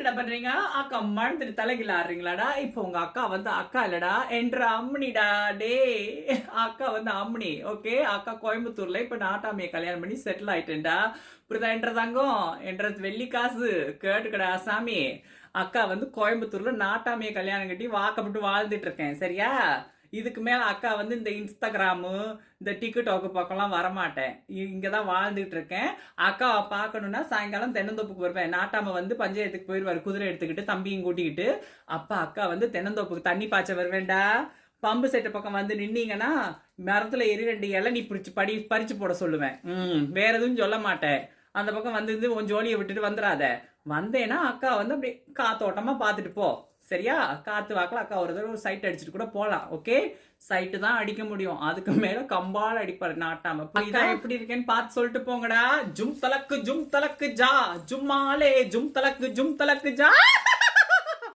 என்ன பண்றீங்க? அக்கா மறந்துட்டு தலைகீழ ஆடுறீங்களாடா? இப்போ உங்க அக்கா வந்து அக்கா இல்லடா, என்ற அம்மனிடா. டேய் அக்கா வந்து அம்மனி. ஓகே, அக்கா கோயம்புத்தூர்ல இப்ப நாட்டாமைய கல்யாணம் பண்ணி செட்டில் ஆயிட்டேன்டா. புரியுதா? என்ற தங்கம், என்றது வெள்ளி காசு. கேட்டுக்கடா சாமி. அக்கா வந்து கோயம்புத்தூர்ல நாட்டாமைய கல்யாணம் கட்டி வாக்கப்பட்டு வாழ்ந்துட்டு இருக்கேன். சரியா? இதுக்கு மேல அக்கா வந்து இந்த இன்ஸ்டாகிராமு, இந்த டிக்டாக் பக்கம்லாம் வரமாட்டேன். இங்கதான் வாழ்ந்துட்டு இருக்கேன். அக்காவை பார்க்கணும்னா சாயங்காலம் தென்னந்தோப்புக்கு வருவேன். நாட்டாம வந்து பஞ்சாயத்துக்கு போயிடுவாரு குதிரை எடுத்துக்கிட்டு தம்பியும் கூட்டிக்கிட்டு. அப்பா அக்கா வந்து தென்னந்தோப்புக்கு தண்ணி பாய்ச்ச வருவேன்டா. பம்பு செட்டு பக்கம் வந்து நின்னீங்கன்னா மரத்துல ஏறி 2 இளநீ பிடிச்சி பறிச்சு போட சொல்லுவேன். வேற எதுவும் சொல்ல மாட்டேன். அந்த பக்கம் வந்து உன் ஜோலியை விட்டுட்டு வந்துடாத. வந்தேன்னா அக்கா வந்து அப்படியே காத்தோட்டமா பார்த்துட்டு போ. சரியா? காத்து வாக்கல அக்கா ஒரு தடவை ஒரு சைட் அடிச்சுட்டு கூட போலாம். ஓகே, சைட்டு தான் அடிக்க முடியும். அதுக்கு மேல கம்பால அடிப்பாரு நாட்டாம. அக்கா எப்படி இருக்கேன்னு பார்த்து சொல்லிட்டு போங்கடா. ஜும் தலக்கு ஜா, ஜும்மாலே ஜும் தலக்கு ஜா.